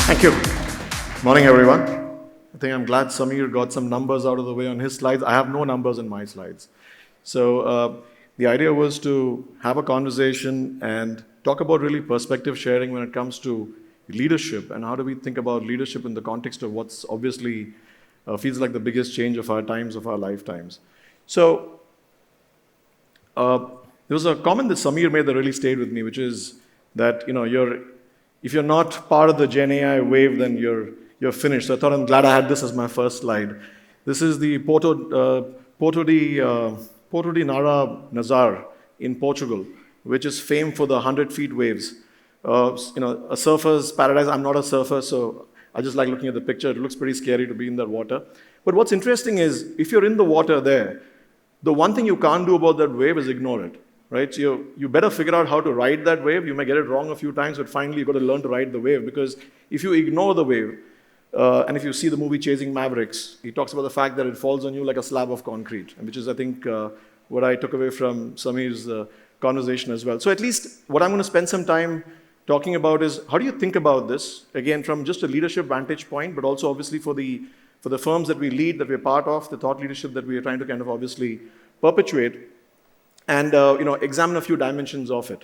Thank you. Morning, everyone. I think I'm glad Samir got some numbers out of the way on his slides. I have no numbers in my slides. So the idea was to have a conversation and talk about really perspective sharing when it comes to leadership and how do we think about leadership in the context of what's obviously feels like the biggest change of our times, of our lifetimes. So there was a comment that Samir made that really stayed with me, which is that if you're not part of the Gen AI wave, then you're finished. So I thought I'm glad I had this as my first slide. This is the Porto de Nara Nazar in Portugal, which is famed for the 100-feet waves. A surfer's paradise. I'm not a surfer, so I just like looking at the picture. It looks pretty scary to be in that water. But what's interesting is, if you're in the water there, the one thing you can't do about that wave is ignore it. Right? So you better figure out how to ride that wave. You may get it wrong a few times, but finally you've got to learn to ride the wave, because if you ignore the wave, and if you see the movie Chasing Mavericks, he talks about the fact that it falls on you like a slab of concrete, which is, I think, what I took away from Samir's conversation as well. So at least what I'm going to spend some time talking about is, how do you think about this, again, from just a leadership vantage point, but also obviously for the firms that we lead, that we're part of, the thought leadership that we are trying to kind of obviously perpetuate, and examine a few dimensions of it.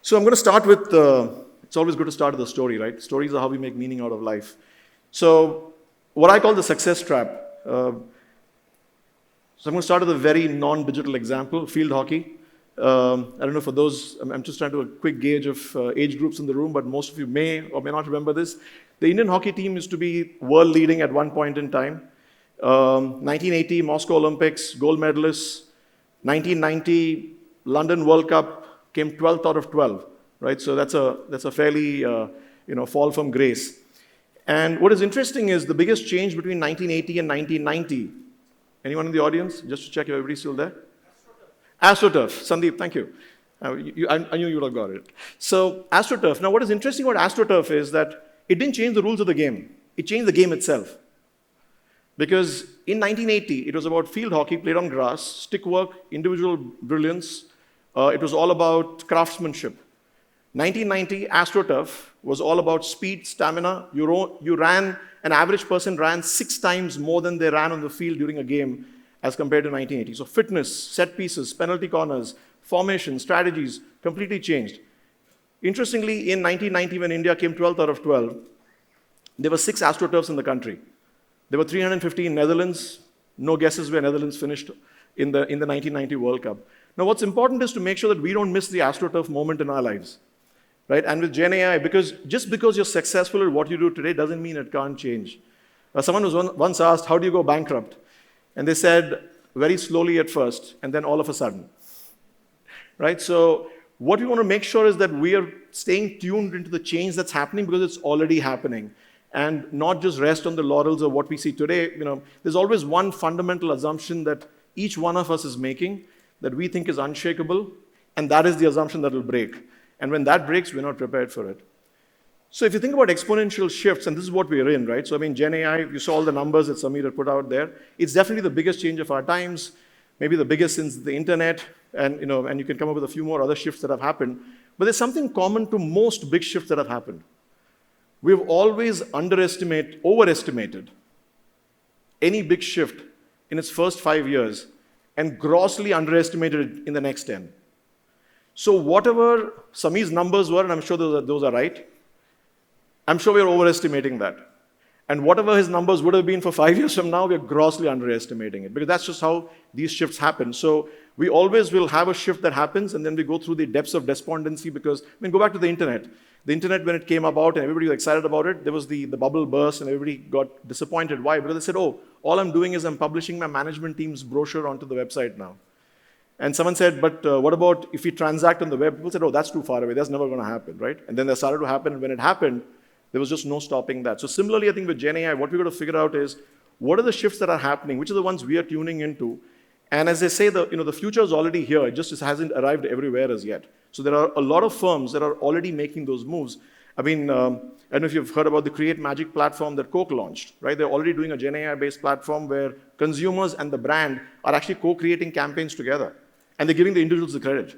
So I'm going to start with, it's always good to start with a story, right? Stories are how we make meaning out of life. So what I call the success trap. So I'm going to start with a very non-digital example, field hockey. I don't know, for those, I'm just trying to do a quick gauge of age groups in the room, but most of you may or may not remember this. The Indian hockey team used to be world leading at one point in time. 1980 Moscow Olympics, gold medalists. 1990 London World Cup, came 12th out of 12, right? So that's a fairly fall from grace. And what is interesting is the biggest change between 1980 and 1990. Anyone in the audience? Just to check if everybody's still there. AstroTurf. Sandeep, thank you. I knew you would have got it. So AstroTurf. Now, what is interesting about AstroTurf is that it didn't change the rules of the game. It changed the game itself. Because in 1980, it was about field hockey played on grass, stick work, individual brilliance. It was all about craftsmanship. 1990, AstroTurf was all about speed, stamina. An average person ran 6 times more than they ran on the field during a game as compared to 1980. So fitness, set pieces, penalty corners, formation, strategies completely changed. Interestingly, in 1990, when India came 12th out of 12, there were 6 AstroTurfs in the country. There were 350 in Netherlands. No guesses where Netherlands finished in the 1990 World Cup. Now, what's important is to make sure that we don't miss the AstroTurf moment in our lives, right? And with Gen AI, just because you're successful at what you do today doesn't mean it can't change. Someone was once asked, how do you go bankrupt? And they said, very slowly at first, and then all of a sudden, right? So what we want to make sure is that we are staying tuned into the change that's happening, because it's already happening. And not just rest on the laurels of what we see today. There's always one fundamental assumption that each one of us is making that we think is unshakable, and that is the assumption that will break. And when that breaks, we're not prepared for it. So if you think about exponential shifts, and this is what we're in, right? So Gen AI, you saw all the numbers that Samir had put out there. It's definitely the biggest change of our times, maybe the biggest since the internet, and you can come up with a few more other shifts that have happened. But there's something common to most big shifts that have happened. We've always overestimated any big shift in its first 5 years and grossly underestimated it in the next 10. So whatever Samir's numbers were, and I'm sure those are right, I'm sure we're overestimating that. And whatever his numbers would have been for 5 years from now, we're grossly underestimating it, because that's just how these shifts happen. So we always will have a shift that happens, and then we go through the depths of despondency, because, go back to the internet. The internet, when it came about and everybody was excited about it, there was the bubble burst and everybody got disappointed. Why? Because they said, oh, all I'm doing is I'm publishing my management team's brochure onto the website now. And someone said, but what about if we transact on the web? People said, oh, that's too far away. That's never going to happen, right? And then that started to happen, and when it happened, there was just no stopping that. So similarly, I think with Gen AI, what we've got to figure out is, what are the shifts that are happening? Which are the ones we are tuning into? And as they say, the future is already here. It just hasn't arrived everywhere as yet. So there are a lot of firms that are already making those moves. I don't know if you've heard about the Create Magic platform that Coke launched, right? They're already doing a Gen AI-based platform where consumers and the brand are actually co-creating campaigns together. And they're giving the individuals the credit.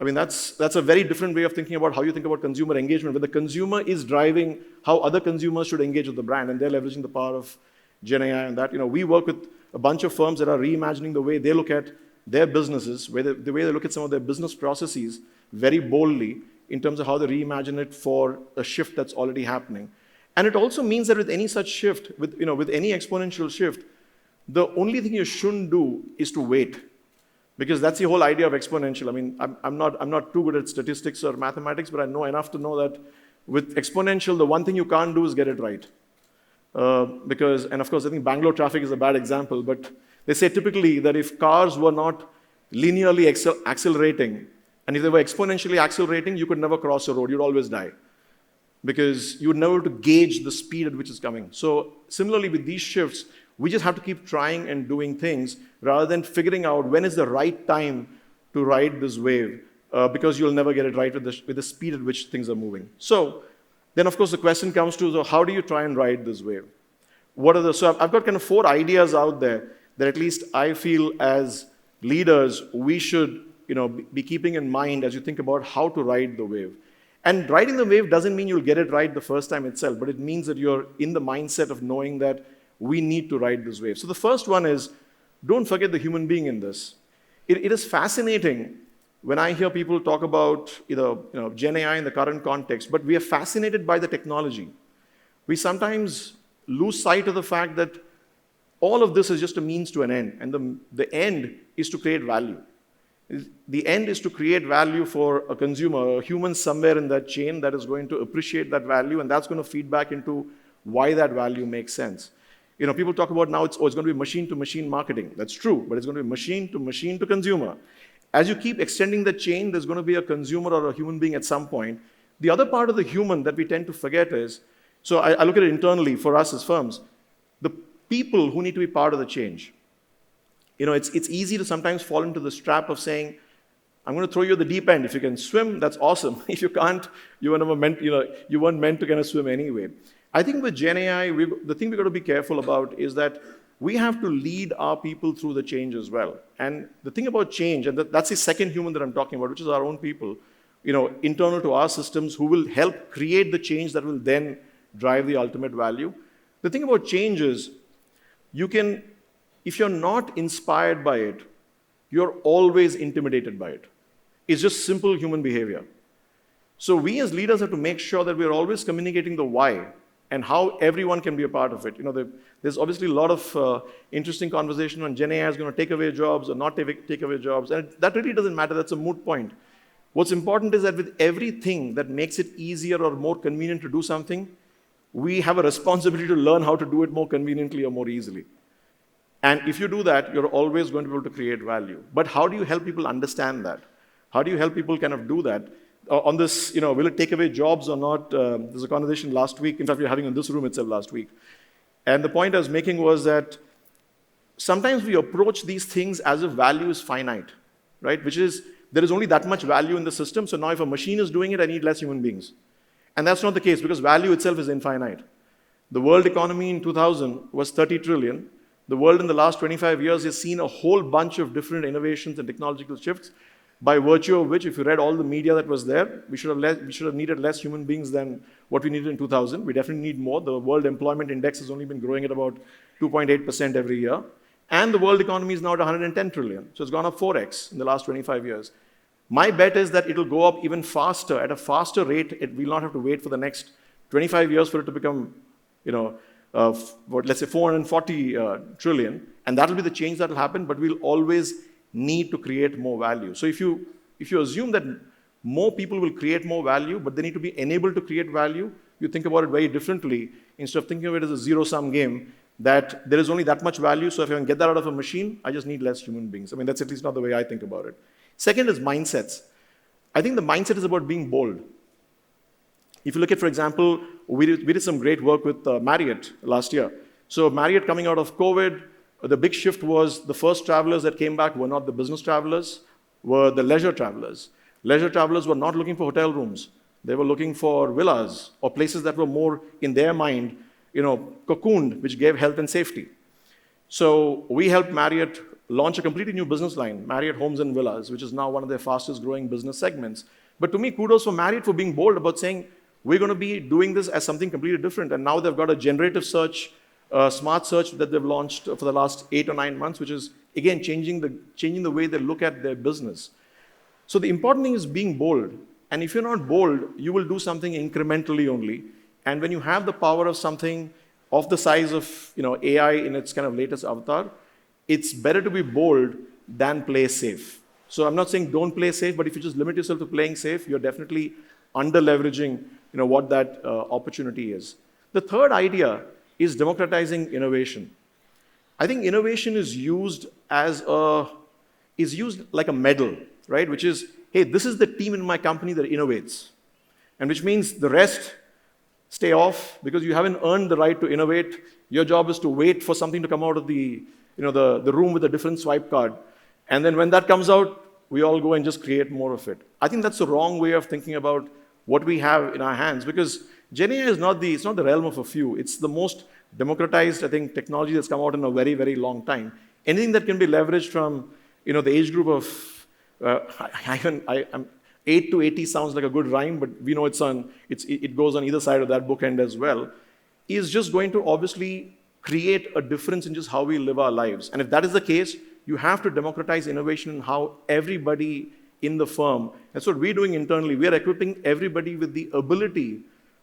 I mean, that's a very different way of thinking about how you think about consumer engagement, where the consumer is driving how other consumers should engage with the brand, and they're leveraging the power of Gen AI and that. We work with a bunch of firms that are reimagining the way they look at their businesses, the way they look at some of their business processes very boldly in terms of how they reimagine it for a shift that's already happening. And it also means that with any such shift, with any exponential shift, the only thing you shouldn't do is to wait. Because that's the whole idea of exponential. I mean, I'm not too good at statistics or mathematics, but I know enough to know that with exponential, the one thing you can't do is get it right. And of course, I think Bangalore traffic is a bad example, but they say typically that if cars were not linearly accelerating, and if they were exponentially accelerating, you could never cross a road, you'd always die. Because you would never be able to gauge the speed at which it's coming. So similarly with these shifts, we just have to keep trying and doing things rather than figuring out when is the right time to ride this wave, because you'll never get it right with the speed at which things are moving. So then, of course, the question comes to, so how do you try and ride this wave? So I've got kind of 4 ideas out there that at least I feel as leaders we should be keeping in mind as you think about how to ride the wave. And riding the wave doesn't mean you'll get it right the first time itself, but it means that you're in the mindset of knowing that we need to ride this wave. So the first one is, don't forget the human being in this. It is fascinating when I hear people talk about Gen AI in the current context, but we are fascinated by the technology. We sometimes lose sight of the fact that all of this is just a means to an end, and the end is to create value. The end is to create value for a consumer, a human somewhere in that chain that is going to appreciate that value, and that's going to feed back into why that value makes sense. People talk about now it's going to be machine-to-machine marketing. That's true, but it's going to be machine to consumer. As you keep extending the chain, there's going to be a consumer or a human being at some point. The other part of the human that we tend to forget is, so I look at it internally for us as firms, the people who need to be part of the change. It's easy to sometimes fall into this trap of saying, I'm going to throw you at the deep end. If you can swim, that's awesome. If you can't, you weren't meant to kind of swim anyway. I think with Gen AI, the thing we've got to be careful about is that we have to lead our people through the change as well. And the thing about change, and that's the second human that I'm talking about, which is our own people, internal to our systems, who will help create the change that will then drive the ultimate value. The thing about change is, if you're not inspired by it, you're always intimidated by it. It's just simple human behavior. So we as leaders have to make sure that we're always communicating the why and how everyone can be a part of it. There's obviously a lot of interesting conversation on Gen AI is going to take away jobs or not take away jobs, and that really doesn't matter. That's a moot point. What's important is that with everything that makes it easier or more convenient to do something, we have a responsibility to learn how to do it more conveniently or more easily. And if you do that, you're always going to be able to create value. But how do you help people understand that? How do you help people kind of do that? On this, will it take away jobs or not? There's a conversation last week. In fact, we were having in this room itself last week. And the point I was making was that sometimes we approach these things as if value is finite, right? Which is, there is only that much value in the system, so now if a machine is doing it, I need less human beings. And that's not the case, because value itself is infinite. The world economy in 2000 was 30 trillion. The world in the last 25 years has seen a whole bunch of different innovations and technological shifts, by virtue of which, if you read all the media that was there, we should have needed less human beings than what we needed in 2000. We definitely need more. The World Employment Index has only been growing at about 2.8% every year. And the world economy is now at 110 trillion. So it's gone up 4x in the last 25 years. My bet is that it'll go up even faster, at a faster rate. We'll not have to wait for the next 25 years for it to become, let's say 440 trillion. And that'll be the change that'll happen, but we'll always need to create more value. So if you assume that more people will create more value, but they need to be enabled to create value, you think about it very differently. Instead of thinking of it as a zero-sum game, that there is only that much value, so if I can get that out of a machine, I just need less human beings. I mean, that's at least not the way I think about it. Second is mindsets. I think the mindset is about being bold. If you look at, for example, we did some great work with Marriott last year. So Marriott, coming out of COVID, the big shift was the first travelers that came back were not the business travelers, were the leisure travelers. Leisure travelers were not looking for hotel rooms. They were looking for villas or places that were more, in their mind, cocooned, which gave health and safety. So we helped Marriott launch a completely new business line, Marriott Homes and Villas, which is now one of their fastest growing business segments. But to me, kudos for Marriott for being bold about saying, we're going to be doing this as something completely different. And now they've got a generative search, smart search that they've launched for the last 8 or 9 months, which is, again, changing the way they look at their business. So the important thing is being bold. And if you're not bold, you will do something incrementally only. And when you have the power of something of the size of AI in its kind of latest avatar, it's better to be bold than play safe. So I'm not saying don't play safe, but if you just limit yourself to playing safe, you're definitely under-leveraging what that opportunity is. The third idea is democratizing innovation. I think innovation is used like a medal, right? Which is, hey, this is the team in my company that innovates. And which means the rest stay off because you haven't earned the right to innovate. Your job is to wait for something to come out of the room with a different swipe card. And then when that comes out, we all go and just create more of it. I think that's the wrong way of thinking about what we have in our hands, because GenAI it's not the realm of a few. It's the most democratized, I think, technology that's come out in a very, very long time. Anything that can be leveraged from the age group of 8 to 80 sounds like a good rhyme, but we know it goes on either side of that bookend as well, is just going to obviously create a difference in just how we live our lives. And if that is the case, you have to democratize innovation in how everybody in the firm, that's what we're doing internally. We're equipping everybody with the ability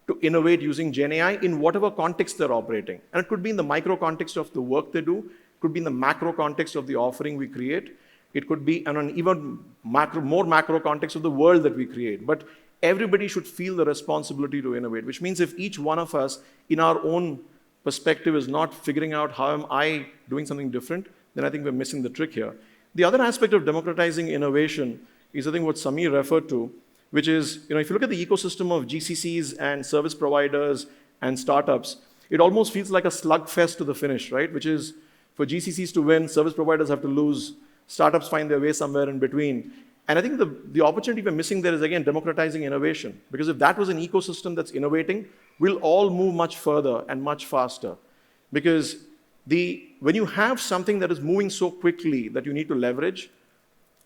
to innovate using GenAI in whatever context they're operating. And it could be in the micro context of the work they do, it could be in the macro context of the offering we create, it could be in an even more macro context of the world that we create. But everybody should feel the responsibility to innovate, which means if each one of us in our own perspective is not figuring out how am I doing something different, then I think we're missing the trick here. The other aspect of democratizing innovation is I think what Samir referred to, which is, if you look at the ecosystem of GCCs and service providers and startups, it almost feels like a slugfest to the finish, right? Which is, for GCCs to win, service providers have to lose, startups find their way somewhere in between. And I think the opportunity we're missing there is, again, democratizing innovation. Because if that was an ecosystem that's innovating, we'll all move much further and much faster. Because when you have something that is moving so quickly that you need to leverage,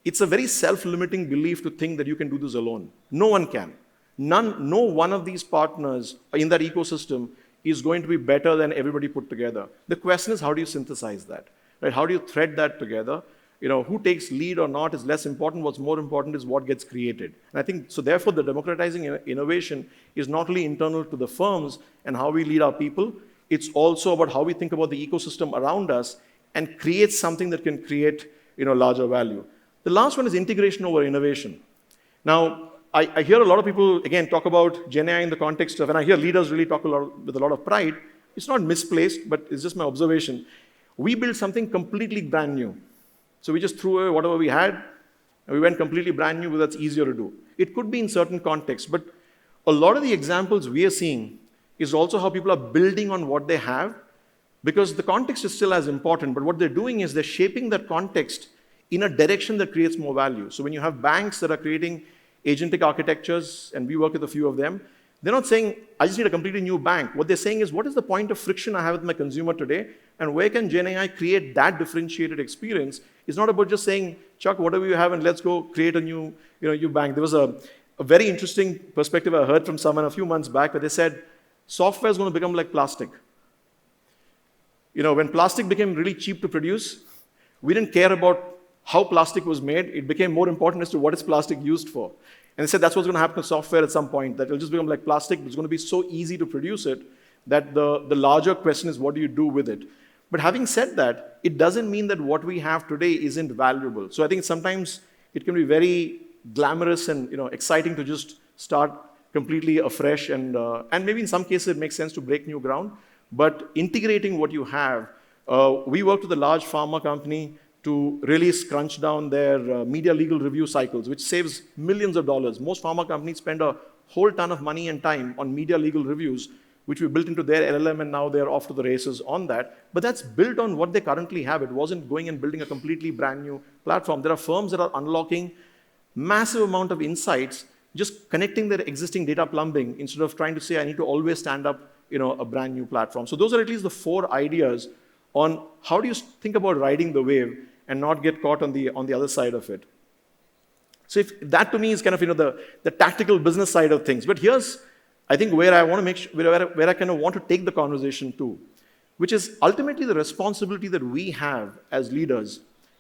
it's a very self-limiting belief to think that you can do this alone. No one can. No one of these partners in that ecosystem is going to be better than everybody put together. The question is, how do you synthesize that? Right? How do you thread that together? Who takes lead or not is less important. What's more important is what gets created. And I think, so therefore, the democratizing innovation is not only internal to the firms and how we lead our people, it's also about how we think about the ecosystem around us and create something that can create larger value. The last one is integration over innovation. Now, I hear a lot of people, again, talk about GenAI in the context of, and I hear leaders really talk with a lot of pride. It's not misplaced, but it's just my observation. We built something completely brand new. So we just threw away whatever we had, and we went completely brand new, because that's easier to do. It could be in certain contexts, but a lot of the examples we are seeing is also how people are building on what they have, because the context is still as important, but what they're doing is they're shaping that context in a direction that creates more value. So when you have banks that are creating agentic architectures, and we work with a few of them, they're not saying, I just need a completely new bank. What they're saying is, what is the point of friction I have with my consumer today, and where can GenAI create that differentiated experience? It's not about just saying, Chuck, whatever you have, and let's go create a new bank. There was a very interesting perspective I heard from someone a few months back where they said, software is going to become like plastic. When plastic became really cheap to produce, we didn't care about how plastic was made. It became more important as to what is plastic used for. And they said that's what's going to happen to software at some point, that it'll just become like plastic. It's going to be so easy to produce it that the larger question is, what do you do with it? But having said that, it doesn't mean that what we have today isn't valuable. So I think sometimes it can be very glamorous and exciting to just start completely afresh, and maybe in some cases it makes sense to break new ground. But integrating what you have, we worked with a large pharma company to really scrunch down their media legal review cycles, which saves millions of dollars. Most pharma companies spend a whole ton of money and time on media legal reviews, which we built into their LLM, and now they're off to the races on that. But that's built on what they currently have. It wasn't going and building a completely brand new platform. There are firms that are unlocking massive amount of insights, just connecting their existing data plumbing instead of trying to say, I need to always stand up a brand new platform. So those are at least the 4 ideas on how do you think about riding the wave. and not get caught on the other side of it. So if that to me is kind of the tactical business side of things. But here's, I think, where I want to make sure, where I kind of want to take the conversation to, which is ultimately the responsibility that we have as leaders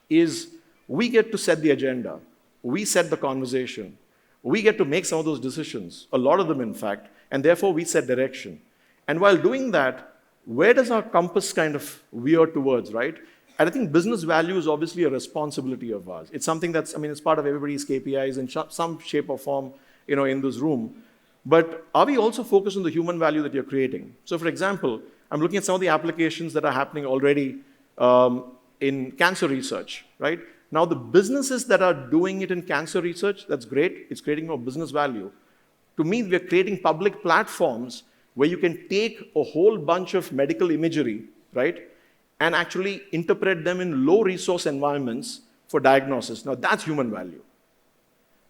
is we get to set the agenda. We set the conversation. We get to make some of those decisions, a lot of them in fact, and therefore we set direction. And while doing that, where does our compass kind of veer towards, right? And I think business value is obviously a responsibility of ours. It's something that's, it's part of everybody's KPIs in some shape or form, in this room. But are we also focused on the human value that you're creating? So for example, I'm looking at some of the applications that are happening already in cancer research, right? Now the businesses that are doing it in cancer research, that's great. It's creating more business value. To me, we're creating public platforms where you can take a whole bunch of medical imagery, right? And actually interpret them in low-resource environments for diagnosis. Now, that's human value.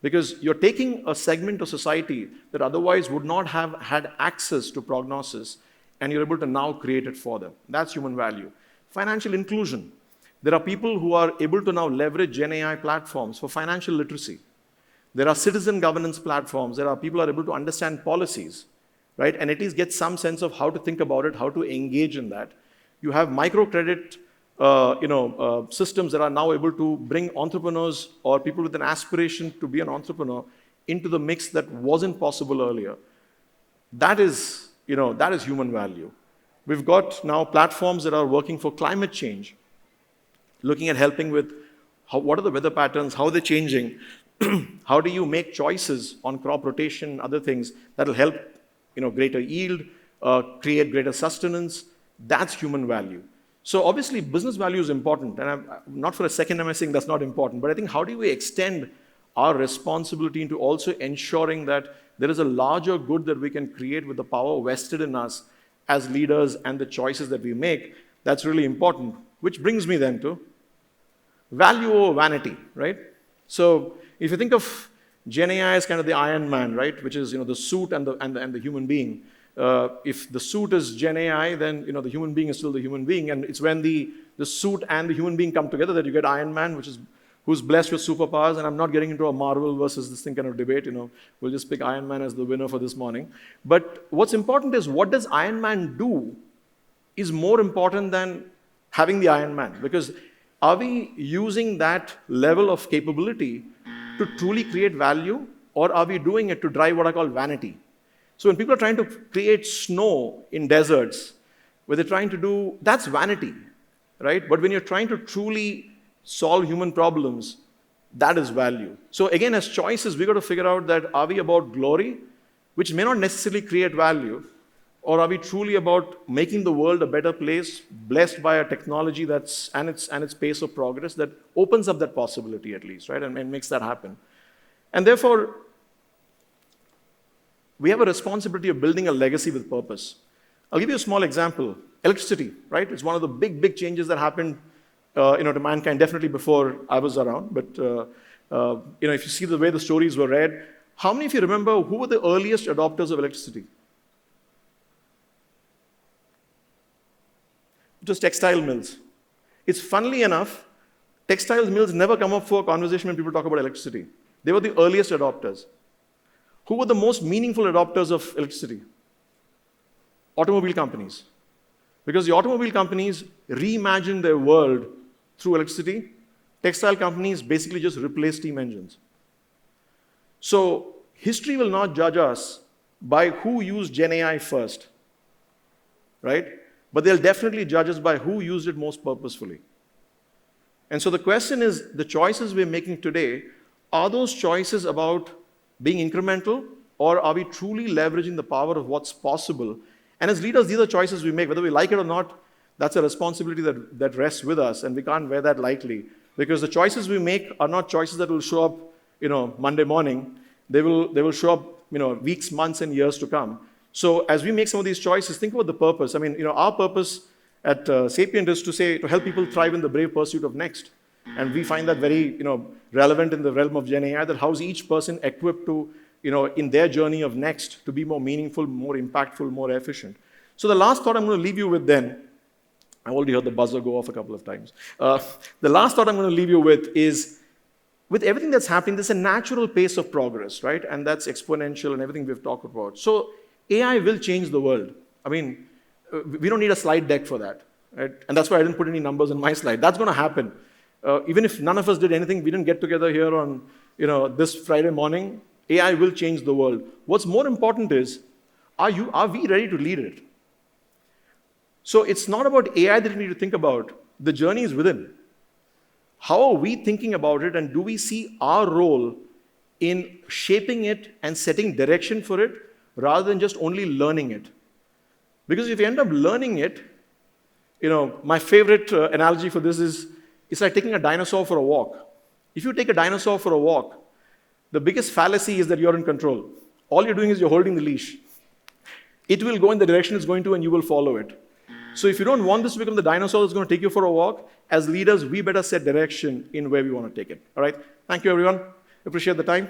Because you're taking a segment of society that otherwise would not have had access to prognosis, and you're able to now create it for them. That's human value. Financial inclusion. There are people who are able to now leverage Gen AI platforms for financial literacy. There are citizen governance platforms. There are people who are able to understand policies, right? And at least get some sense of how to think about it, how to engage in that. You have microcredit systems that are now able to bring entrepreneurs or people with an aspiration to be an entrepreneur into the mix that wasn't possible earlier. That is human value. We've got now platforms that are working for climate change, looking at helping with what are the weather patterns, how are they changing, how do you make choices on crop rotation, other things that will help greater yield, create greater sustenance. That's human value. So obviously, business value is important, and not for a second am I saying that's not important, but I think how do we extend our responsibility into also ensuring that there is a larger good that we can create with the power vested in us as leaders and the choices that we make. That's really important, which brings me then to value over vanity, right? So if you think of Gen AI as kind of the Iron Man, right, which is the suit and the human being. If the suit is Gen AI, then the human being is still the human being, and it's when the suit and the human being come together that you get Iron Man, who's blessed with superpowers. And I'm not getting into a Marvel versus this thing kind of debate. We'll just pick Iron Man as the winner for this morning. But what's important is what does Iron Man do is more important than having the Iron Man, because are we using that level of capability to truly create value, or are we doing it to drive what I call vanity? So when people are trying to create snow in deserts, where they're trying to do, that's vanity, right? But when you're trying to truly solve human problems, that is value. So again, as choices, we've got to figure out that are we about glory, which may not necessarily create value, or are we truly about making the world a better place, blessed by a technology that's and its pace of progress that opens up that possibility at least, right, and makes that happen. And therefore, we have a responsibility of building a legacy with purpose. I'll give you a small example. Electricity, right? It's one of the big changes that happened, to mankind, definitely before I was around. But, if you see the way the stories were read, how many of you remember who were the earliest adopters of electricity? It was textile mills. It's funnily enough, textile mills never come up for a conversation when people talk about electricity. They were the earliest adopters. Who were the most meaningful adopters of electricity? Automobile companies. Because the automobile companies reimagined their world through electricity. Textile companies basically just replaced steam engines. So history will not judge us by who used Gen AI first, right? But they'll definitely judge us by who used it most purposefully. And so the question is, the choices we're making today, are those choices about being incremental, or are we truly leveraging the power of what's possible? And as leaders, these are choices we make. Whether we like it or not, that's a responsibility that rests with us, and we can't wear that lightly. Because the choices we make are not choices that will show up, Monday morning. They will show up, weeks, months, and years to come. So as we make some of these choices, think about the purpose. Our purpose at Sapient is to help people thrive in the brave pursuit of next. And we find that very, relevant in the realm of Gen AI, that how's each person equipped to, in their journey of next, to be more meaningful, more impactful, more efficient. So the last thought I'm going to leave you with then, I already heard the buzzer go off a couple of times. The last thought I'm going to leave you with is, with everything that's happening, there's a natural pace of progress, right? And that's exponential and everything we've talked about. So AI will change the world. I mean, we don't need a slide deck for that, right? And that's why I didn't put any numbers in my slide. That's going to happen. Even if none of us did anything, we didn't get together here on this Friday morning, AI will change the world. What's more important is, are we ready to lead it? So it's not about AI that we need to think about. The journey is within. How are we thinking about it, and do we see our role in shaping it and setting direction for it rather than just only learning it? Because if you end up learning it, my favorite analogy for this is, it's like taking a dinosaur for a walk. If you take a dinosaur for a walk, the biggest fallacy is that you're in control. All you're doing is you're holding the leash. It will go in the direction it's going to, and you will follow it. So if you don't want this to become the dinosaur that's going to take you for a walk, as leaders, we better set direction in where we want to take it. All right? Thank you, everyone. Appreciate the time.